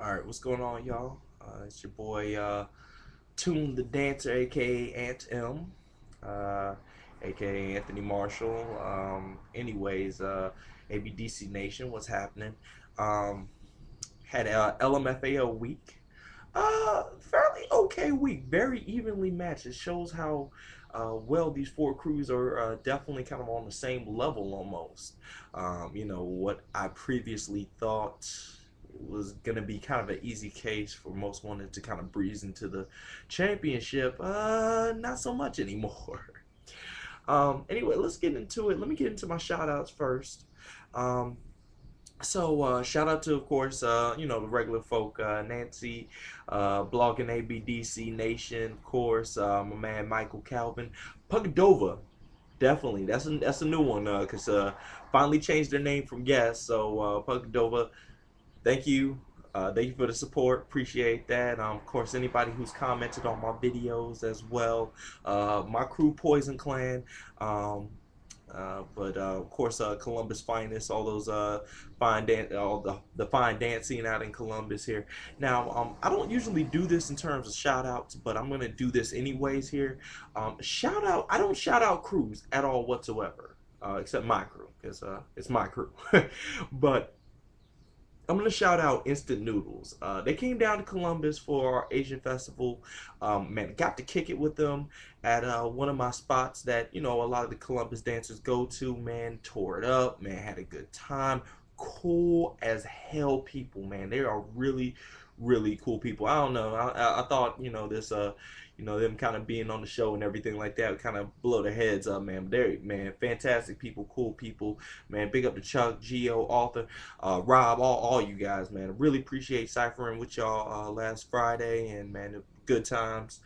All right, what's going on, y'all? It's your boy Tune the Dancer, aka Ant M, uh, aka Anthony Marshall. ABDC Nation, what's happening? Um, had a LMFAO week. Fairly okay week, very evenly matched. It shows how well these four crews are definitely kind of on the same level almost. What I previously thought was going to be kind of an easy case for most wanted to kind of breeze into the championship. Not so much anymore. Anyway, let's get into it. Let me get into my shout outs first. Um, Shout out to, of course, the regular folk, Nancy, blogging ABDC Nation, of course, my man Michael Calvin, Pugadova, definitely. That's a new one, cause finally changed their name from Guest. So Pugadova, thank you. Thank you for the support. Appreciate that. Of course, anybody who's commented on my videos as well. My crew, Poison Clan. But Of course, Columbus finest, all those all the fine dancing out in Columbus here. Now, I don't usually do this in terms of shout outs, but I'm gonna do this anyways here. Shout out, I don't shout out crews at all whatsoever, except my crew, because it's my crew. But I'm gonna shout out Instant Noodles. They came down to Columbus for our Asian festival. Man, got to kick it with them at one of my spots that a lot of the Columbus dancers go to. Man, tore it up. Man, had a good time. Cool as hell people. Man, they are really, really cool people. I don't know. I thought this them kind of being on the show and everything like that would kind of blow their heads up, man. But they're, man, fantastic people, cool people, man. Big up to Chuck, Geo, Arthur, Rob, all you guys, man. I really appreciate ciphering with y'all last Friday, and man, good times,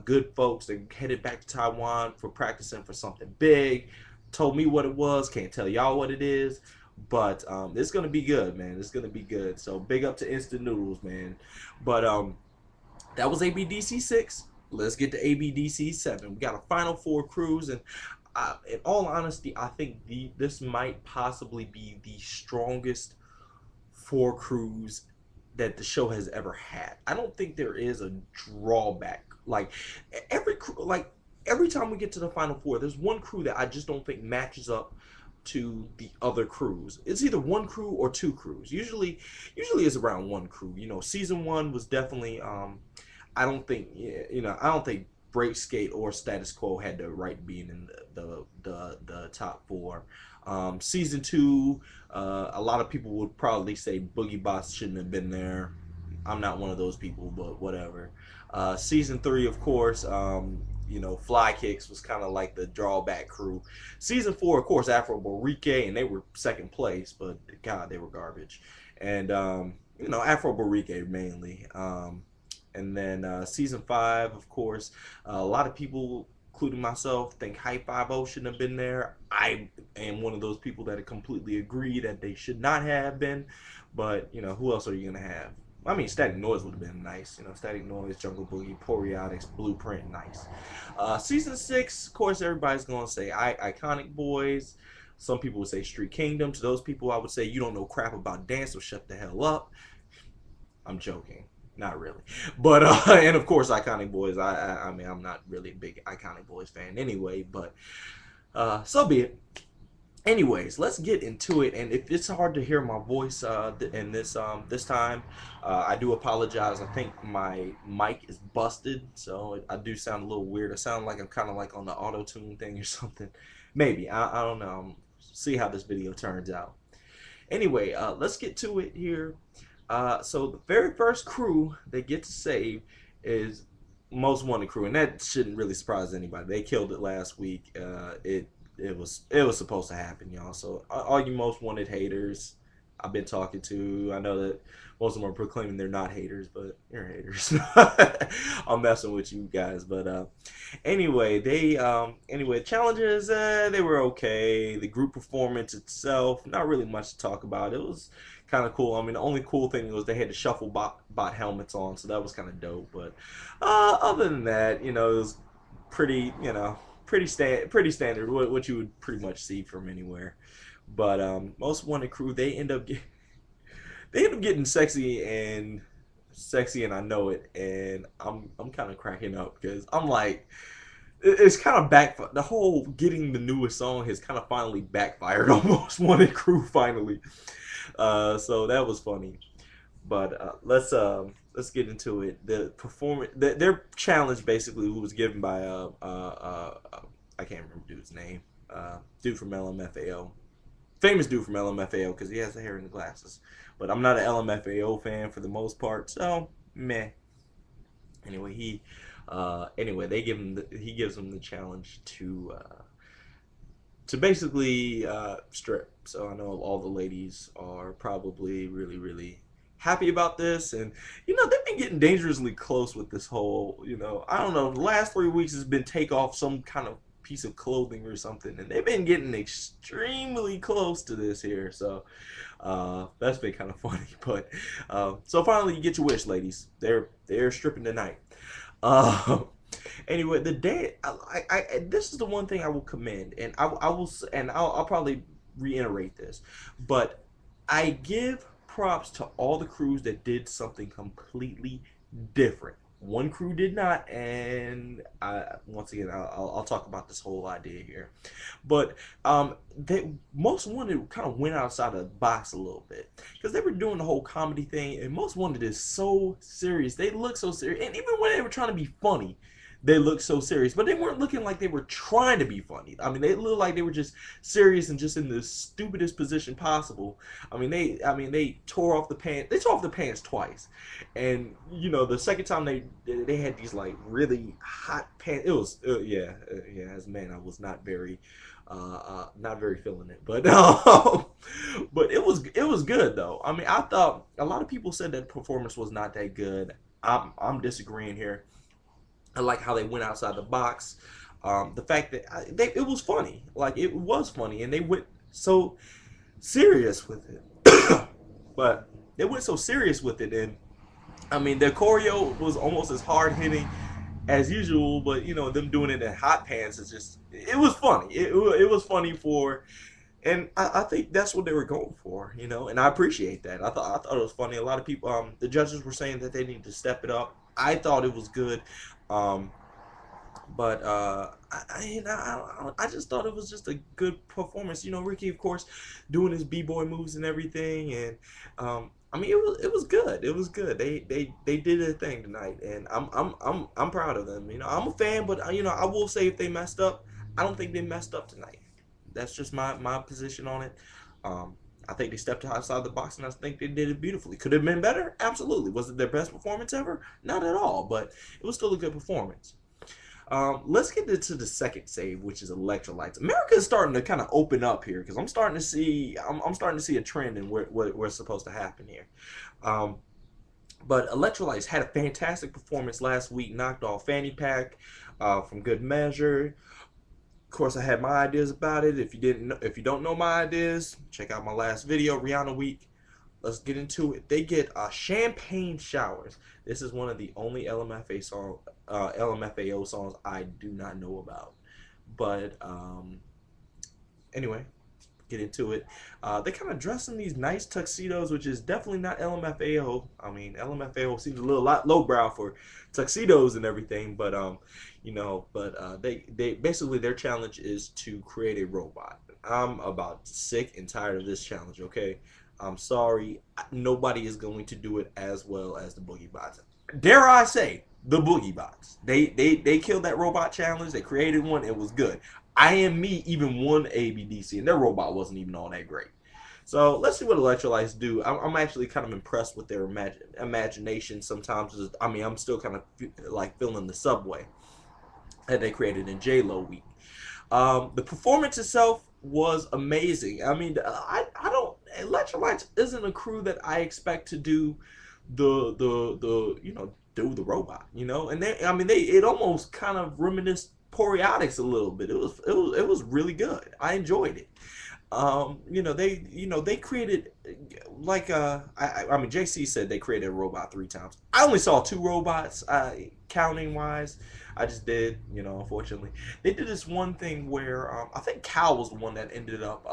good folks. They headed back to Taiwan for practicing for something big. Told me what it was, can't tell y'all what it is, but it's gonna be good, man. It's gonna be good. So big up to Instant Noodles, man. But That was ABDC 6. Let's get to ABDC 7. We got a final four crews, and in all honesty, I think this might possibly be the strongest four crews that the show has ever had. I don't think there is a drawback. Every time we get to the final four, there's one crew that I just don't think matches up to the other crews. It's either one crew or two crews. Usually it's around one crew. Season one was definitely I don't think Break Skate or Status Quo had the right being in the top four. Season two, a lot of people would probably say Boogie Bots shouldn't have been there. I'm not one of those people, but whatever. Season three, of course, Fly Kicks was kind of like the drawback crew. Season four, of course, Afro Borrique, and they were second place, but God, they were garbage. And Afro Borrique mainly. And then Season 5, of course, a lot of people, including myself, think High 5 shouldn't have been there. I am one of those people that completely agree that they should not have been. But, who else are you going to have? I mean, Static Noise would have been nice. Static Noise, Jungle Boogie, Poriotics, Blueprint, nice. Season 6, of course, everybody's going to say Iconic Boys. Some people would say Street Kingdom. To those people, I would say you don't know crap about dance, so shut the hell up. I'm joking. Not really, but and of course, Iconic Boys. I mean, I'm not really a big Iconic Boys fan anyway, but so be it. Anyways, let's get into it. And if it's hard to hear my voice in this time, I do apologize. I think my mic is busted, so I do sound a little weird. I sound like I'm kind of like on the auto tune thing or something. Maybe I don't know. See how this video turns out. Anyway, let's get to it here. So the very first crew they get to save is Most Wanted crew, and that shouldn't really surprise anybody. They killed it last week. It was supposed to happen, y'all. So all you Most Wanted haters I've been talking to, I know that most of them are proclaiming they're not haters, but you're haters. I'm messing with you guys, but challenges they were okay. The group performance itself, not really much to talk about. It was kind of cool. I mean, the only cool thing was they had the shuffle bot helmets on, so that was kind of dope. But other than that, it was pretty, pretty standard. What you would pretty much see from anywhere. But Most Wanted crew, they end up getting sexy and sexy and I know it, and I'm kind of cracking up because I'm like, it's kind of back. The whole getting the newest song has kind of finally backfired almost. Wanted crew finally. So that was funny. But let's get into it. The performance, their challenge basically was given by I can't remember dude's name. Dude from LMFAO, famous dude from LMFAO because he has the hair and the glasses. But I'm not an LMFAO fan for the most part, so meh. Anyway, they give him he gives him the challenge to basically strip. So I know all the ladies are probably really happy about this, and they've been getting dangerously close with this whole. I don't know. The last 3 weeks has been take off some kind of piece of clothing or something, and they've been getting extremely close to this here. So that's been kind of funny. But so finally, you get your wish, ladies. They're stripping tonight. Uh, Anyway, the day this is the one thing I will commend, and I will, and I'll probably reiterate this, but I give props to all the crews that did something completely different. One crew did not, and once again, I'll talk about this whole idea here. But they most wanted kind of went outside of the box a little bit because they were doing the whole comedy thing, and most wanted is so serious. They look so serious, and even when they were trying to be funny, they looked so serious, but they weren't looking like they were trying to be funny. I mean, they looked like they were just serious and just in the stupidest position possible. They tore off the pants. They tore off the pants twice, and the second time they had these like really hot pants. It was yeah. As a man, I was not very feeling it, but but it was good though. I mean, I thought a lot of people said that performance was not that good. I'm disagreeing here. I like how they went outside the box. The fact that it was funny, like it was funny, and they went so serious with it. But they went so serious with it, and I mean, their choreo was almost as hard hitting as usual. But them doing it in hot pants is just it was funny. It was funny and I think that's what they were going for, and I appreciate that. I thought it was funny. A lot of people, the judges were saying that they need to step it up. I thought it was good. Um, but I just thought it was just a good performance. Ricky, of course, doing his b-boy moves and everything, and I mean, it was good. It was good. They did their thing tonight, and I'm proud of them. I'm a fan, but I will say if they messed up, I don't think they messed up tonight. That's just my position on it. I think they stepped outside the box, and I think they did it beautifully. Could it have been better? Absolutely. Was it their best performance ever? Not at all, but it was still a good performance. Let's get into the second save, which is electrolytes. America is starting to kind of open up here because I'm starting to see a trend in what's supposed to happen here. But electrolytes had a fantastic performance last week. Knocked off Fanny Pack from Good Measure. Of course, I had my ideas about it. If you don't know my ideas, check out my last video, Rihanna Week. Let's get into it. They get champagne showers. This is one of the only LMFAO songs I do not know about. But anyway, get into it. They kind of dress in these nice tuxedos, which is definitely not LMFAO. I mean, LMFAO seems a lot lowbrow for tuxedos and everything, but they basically their challenge is to create a robot. I'm about sick and tired of this challenge. Okay, I'm sorry, nobody is going to do it as well as the Boogie Bots. Dare I say, the Boogie Bots. They killed that robot challenge. They created one. It was good. I Am Me even won ABDC, and their robot wasn't even all that great. So let's see what electrolytes do. I'm actually kind of impressed with their imagination sometimes. I mean, I'm still kind of like feeling the subway that they created in J-Lo week. The performance itself was amazing. I mean, I don't electrolytes isn't a crew that I expect to do the do the robot, and they it almost kind of reminisced Poriotics a little bit. It was really good. I enjoyed it. they created like I mean JC said they created a robot 3 times. I only saw 2 robots, counting wise. I just did, unfortunately. They did this one thing where I think Cal was the one that ended up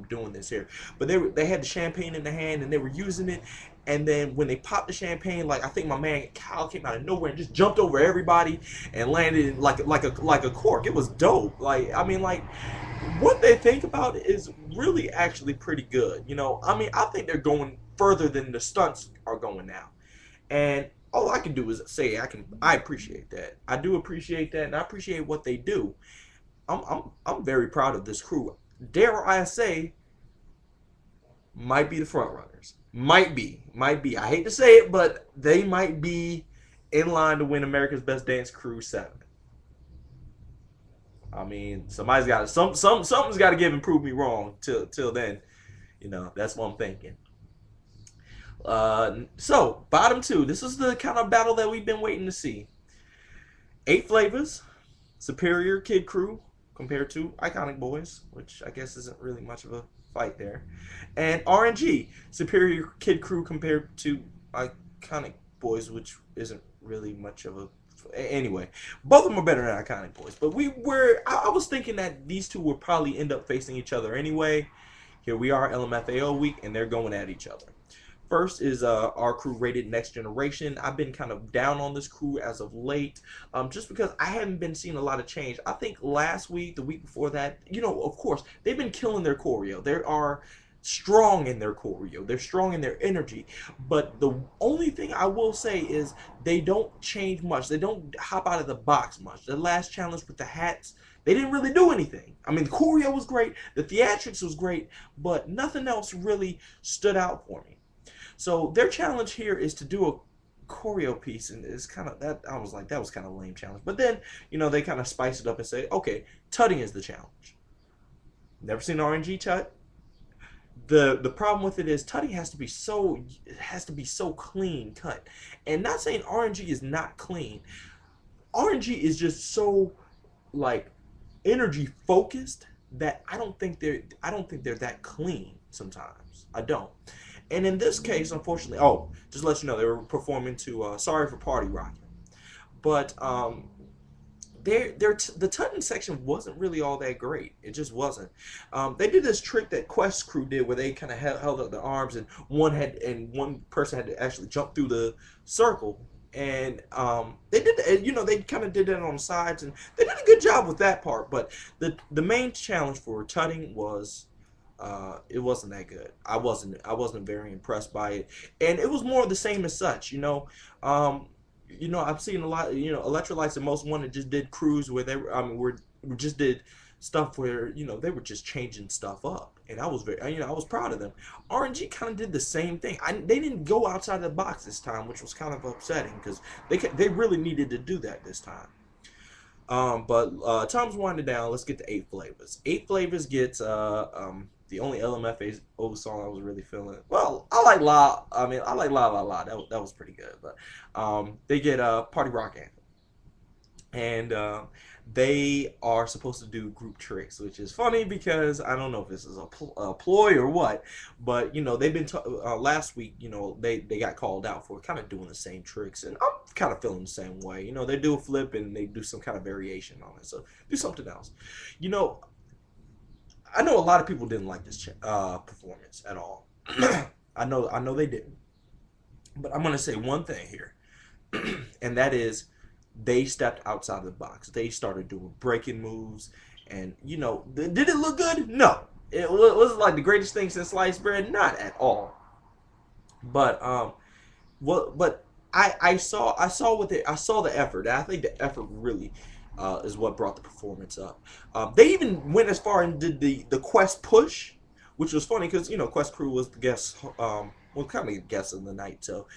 doing this here. But they had the champagne in the hand and they were using it, and then when they popped the champagne, like I think my man Cal came out of nowhere and just jumped over everybody and landed like a cork. It was dope. Like I mean, like what they think about it is really actually pretty good. I mean, I think they're going further than the stunts are going now. And all I can do is say I appreciate that. I do appreciate that, and I appreciate what they do. I'm very proud of this crew. Dare I say, might be the front runners. Might be. I hate to say it, but they might be in line to win America's Best Dance Crew 7. I mean, something's got to give and prove me wrong. Till then, that's what I'm thinking. So bottom 2. This is the kind of battle that we've been waiting to see. 8 Flavors, Superior Kid Crew compared to Iconic Boys, which I guess isn't really much of a fight there, and RNG, Superior Kid Crew compared to Iconic Boys, which isn't really much of a. Anyway, both of them are better than Iconic Boys, but I was thinking that these two would probably end up facing each other anyway. Here we are, LMFAO week, and they're going at each other. First is our crew rated Next Generation. I've been kind of down on this crew as of late, just because I haven't been seeing a lot of change. I think last week, the week before that, of course, they've been killing their choreo. They are strong in their choreo. They're strong in their energy. But the only thing I will say is they don't change much. They don't hop out of the box much. The last challenge with the hats, they didn't really do anything. I mean, the choreo was great. The theatrics was great. But nothing else really stood out for me. So their challenge here is to do a choreo piece, and it's kind of that. I was like, that was kind of a lame challenge. But then, they kind of spice it up and say, okay, tutting is the challenge. Never seen RNG tut. The problem with it is tutting has to be so clean cut, and not saying RNG is not clean. RNG is just so like energy focused that I don't think they're that clean sometimes. I don't. And in this case, unfortunately, just to let you know, they were performing to Sorry for Party Rocking. But the tutting section wasn't really all that great. It just wasn't. They did this trick that Quest crew did where they kind of held up their arms, and one person had to actually jump through the circle. And they did, they kind of did that on the sides, and they did a good job with that part. But the main challenge for tutting was it wasn't that good. I wasn't very impressed by it, and it was more of the same as such. I've seen a lot. Electrolytes and Most Wanted just did crews where we just did stuff where they were just changing stuff up, and I was I was proud of them. RNG kind of did the same thing. They didn't go outside the box this time, which was kind of upsetting because they really needed to do that this time. But time's winding down. Let's get to 8 Flavors. 8 Flavors gets the only LMFAO song I was really feeling. Well, I like La. I mean, I like La La La. That was pretty good. But they get Party Rock Anthem, and they are supposed to do group tricks, which is funny because I don't know if this is a ploy or what. But they've been last week. They got called out for kind of doing the same tricks, and I'm kind of feeling the same way. They do a flip and they do some kind of variation on it. So do something else. I know a lot of people didn't like this performance at all. I know they didn't. But I'm going to say one thing here, and that is they stepped outside of the box. They started doing breaking moves, and did it look good? No. It was like the greatest thing since sliced bread? Not at all. But I saw the effort. I think the effort really is what brought the performance up. They even went as far and did the Quest push, which was funny because Quest crew was the guest, kind of guests of the night. So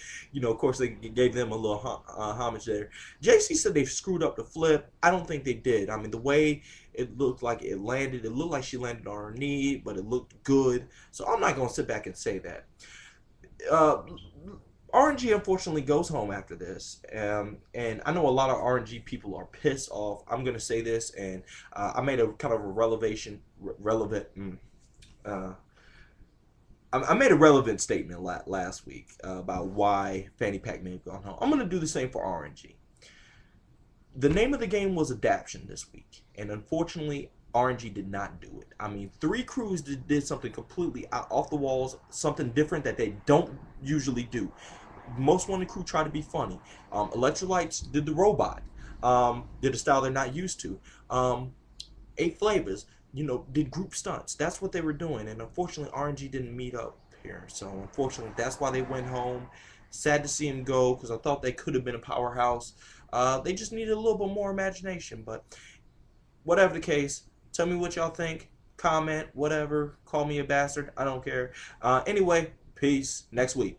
of course they gave them a little homage there. JC said they screwed up the flip. I don't think they did. I mean, the way it looked like it looked like she landed on her knee, but it looked good. So I'm not gonna sit back and say that. RNG unfortunately goes home after this, and I know a lot of RNG people are pissed off. I'm gonna say this, and I made a kind of a relevant uh, I made a relevant statement last week about why Fanny Pack may have gone home. I'm going to do the same for RNG. The name of the game was adaption this week, and unfortunately, RNG did not do it. I mean, three crews did something completely off the walls, something different that they don't usually do. Most Wanted crew try to be funny. Electrolytes did the robot, did a style they're not used to. Eight Flavors, did group stunts. That's what they were doing, and unfortunately, RNG didn't meet up here. So unfortunately, that's why they went home. Sad to see him go because I thought they could have been a powerhouse. They just needed a little bit more imagination, but whatever the case, tell me what y'all think. Comment, whatever. Call me a bastard. I don't care. Anyway, peace. Next week.